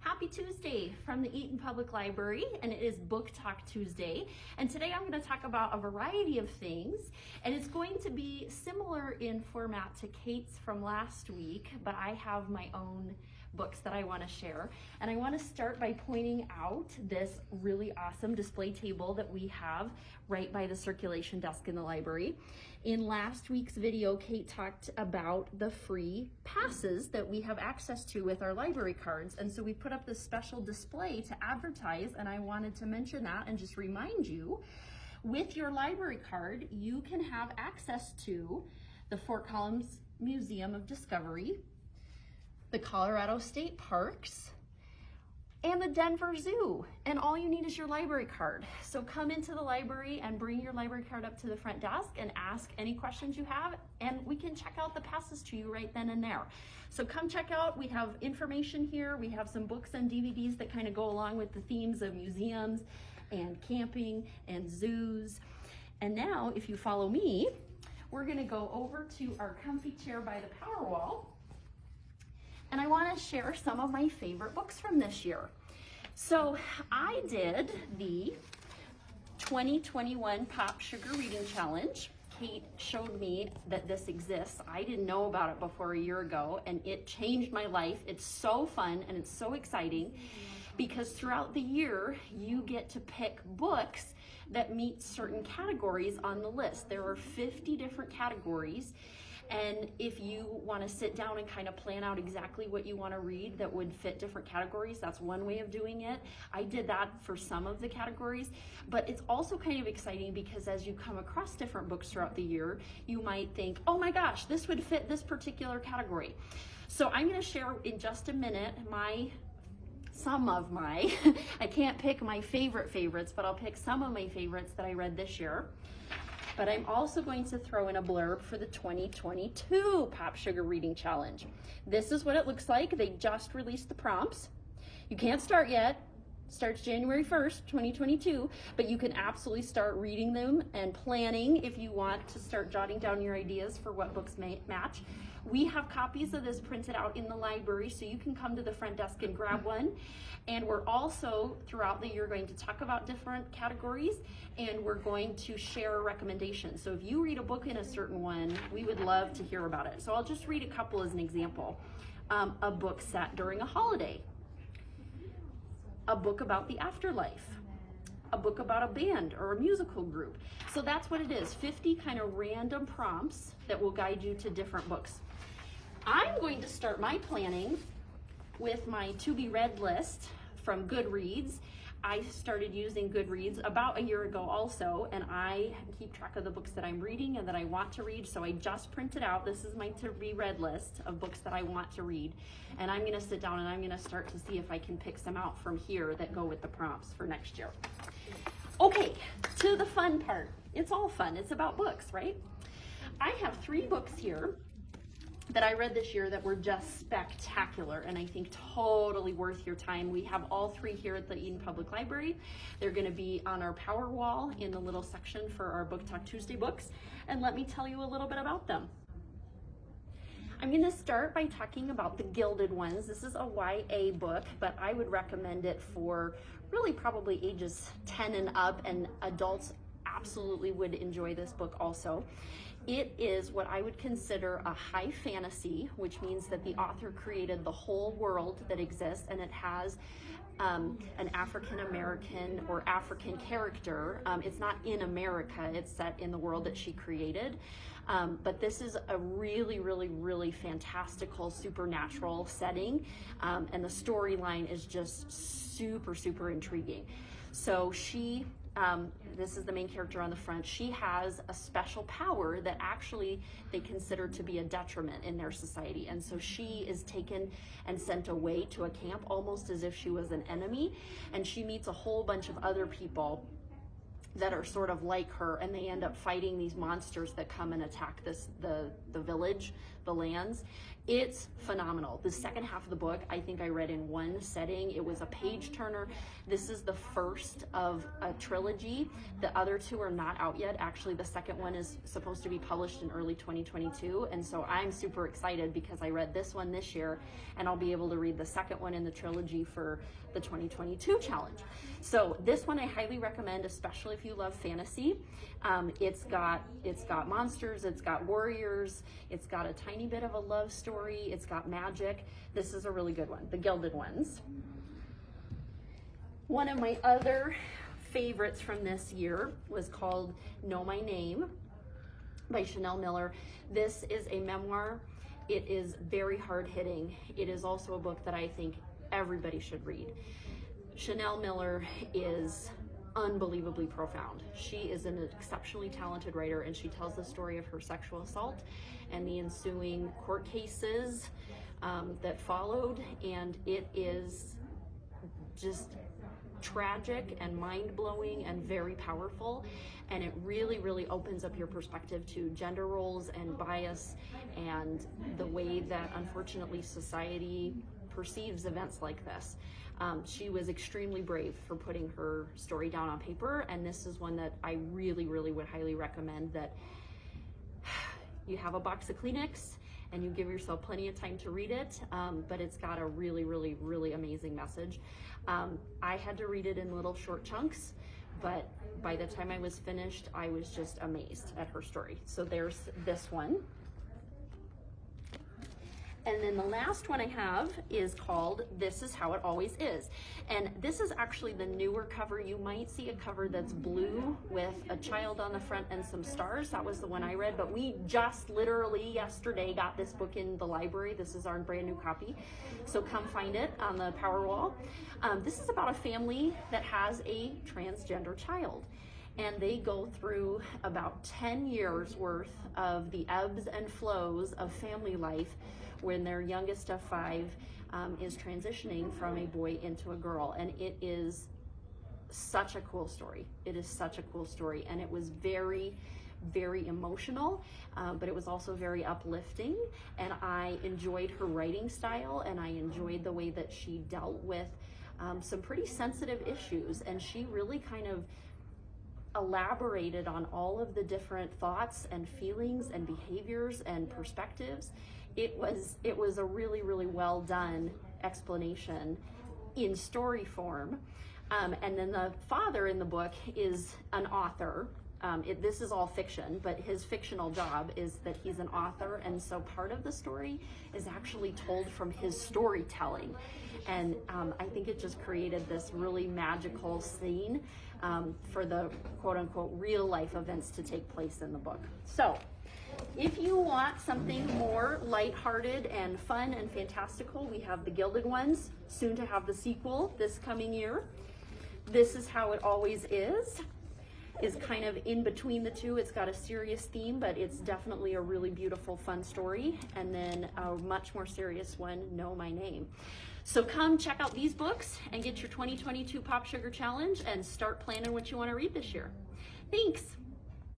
Happy Tuesday from the Eaton Public Library, and it is Book Talk Tuesday. And today I'm going to talk about a variety of things, and it's going to be similar in format to Kate's from last week, but I have my own books that I want to share. And I want to start by pointing out this really awesome display table that we have right by the circulation desk in the library. In last week's video, Kate talked about the free passes that we have access to with our library cards. And so we put up this special display to advertise, and I wanted to mention that and just remind you, with your library card, you can have access to the Fort Collins Museum of Discovery, the Colorado State Parks, and the Denver Zoo. And all you need is your library card. So come into the library and bring your library card up to the front desk and ask any questions you have, and we can check out the passes to you right then and there. So come check out, we have information here, we have some books and DVDs that kind of go along with the themes of museums and camping and zoos. And now, if you follow me, we're gonna go over to our comfy chair by the power wall, and I want to share some of my favorite books from this year. So I did the 2021 Popsugar Reading Challenge. Kate showed me that this exists. I didn't know about it before a year ago, and it changed my life. It's so fun and it's so exciting because throughout the year you get to pick books that meet certain categories on the list. There are 50 different categories. And if you want to sit down and kind of plan out exactly what you want to read that would fit different categories, that's one way of doing it. I did that for some of the categories, but it's also kind of exciting because as you come across different books throughout the year, you might think, oh my gosh, this would fit this particular category. So I'm going to share in just a minute some of my, I can't pick my favorites, but I'll pick some of my favorites that I read this year. But I'm also going to throw in a blurb for the 2022 Popsugar Reading Challenge. This is what it looks like. They just released the prompts. You can't start yet. Starts January 1st, 2022, but you can absolutely start reading them and planning if you want to start jotting down your ideas for what books may match. We have copies of this printed out in the library, so you can come to the front desk and grab one. And we're also, throughout the year, going to talk about different categories, and we're going to share recommendations. So if you read a book in a certain one, we would love to hear about it. So I'll just read a couple as an example. A book set during a holiday. A book about the afterlife, a book about a band or a musical group. So that's what it is, 50 kind of random prompts that will guide you to different books. I'm going to start my planning with my to be read list from Goodreads. I started using Goodreads about a year ago also, and I keep track of the books that I'm reading and that I want to read, so I just printed out, this is my to be read list of books that I want to read, and I'm going to sit down and I'm going to start to see if I can pick some out from here that go with the prompts for next year. Okay, to the fun part. It's all fun, it's about books, right? I have 3 books here that I read this year that were just spectacular and I think totally worth your time. We have all 3 here at the Eaton Public Library. They're going to be on our power wall in the little section for our Book Talk Tuesday books, and let me tell you a little bit about them. I'm going to start by talking about the Gilded Ones. This is a YA book, but I would recommend it for really probably ages 10 and up, and adults absolutely would enjoy this book also. It is what I would consider a high fantasy, which means that the author created the whole world that exists, and it has an African American or African character. It's not in America, it's set in the world that she created. But this is a really, really, really fantastical supernatural setting, and the storyline is just super, super intriguing. So this is the main character on the front. She has a special power that actually they consider to be a detriment in their society. And so she is taken and sent away to a camp almost as if she was an enemy. And she meets a whole bunch of other people that are sort of like her, and they end up fighting these monsters that come and attack the village, the lands. It's phenomenal. The second half of the book, I think I read in one setting. It was a page turner. This is the first of a trilogy. The other two are not out yet. Actually, the second one is supposed to be published in early 2022. And so I'm super excited because I read this one this year, and I'll be able to read the second one in the trilogy for the 2022 challenge. So this one I highly recommend, especially if you love fantasy. It's got monsters, it's got warriors, it's got a tiny bit of a love story, it's got magic. This is a really good one, The Gilded Ones. One of my other favorites from this year was called Know My Name by Chanel Miller. This is a memoir. It is very hard-hitting. It is also a book that I think everybody should read. Chanel Miller is unbelievably profound. She is an exceptionally talented writer, and she tells the story of her sexual assault and the ensuing court cases that followed, and it is just tragic and mind-blowing and very powerful, and it really, really opens up your perspective to gender roles and bias and the way that unfortunately society perceives events like this. She was extremely brave for putting her story down on paper, and this is one that I really, really would highly recommend, that you have a box of Kleenex and you give yourself plenty of time to read it, but it's got a really, really, really amazing message. I had to read it in little short chunks, but by the time I was finished, I was just amazed at her story. So there's this one. And then the last one I have is called This Is How It Always Is. And this is actually the newer cover. You might see a cover that's blue with a child on the front and some stars. That was the one I read, but we just literally yesterday got this book in the library. This is our brand new copy. So come find it on the power wall. This is about a family that has a transgender child. And they go through about 10 years worth of the ebbs and flows of family life when their youngest of 5 is transitioning from a boy into a girl. And it is such a cool story. It is such a cool story. And it was very, very emotional, but it was also very uplifting. And I enjoyed her writing style, and I enjoyed the way that she dealt with some pretty sensitive issues. And she really kind of elaborated on all of the different thoughts and feelings and behaviors and perspectives. It was a really, really well done explanation in story form. And then the father in the book is an author. This is all fiction, but his fictional job is that he's an author, and so part of the story is actually told from his storytelling. And I think it just created this really magical scene for the quote-unquote real life events to take place in the book. So if you want something more lighthearted and fun and fantastical, we have The Gilded Ones, soon to have the sequel this coming year. This Is How It Always Is kind of in between the two. It's got a serious theme, but it's definitely a really beautiful, fun story. And then a much more serious one, Know My Name. So come check out these books and get your 2022 Popsugar Challenge and start planning what you want to read this year. Thanks.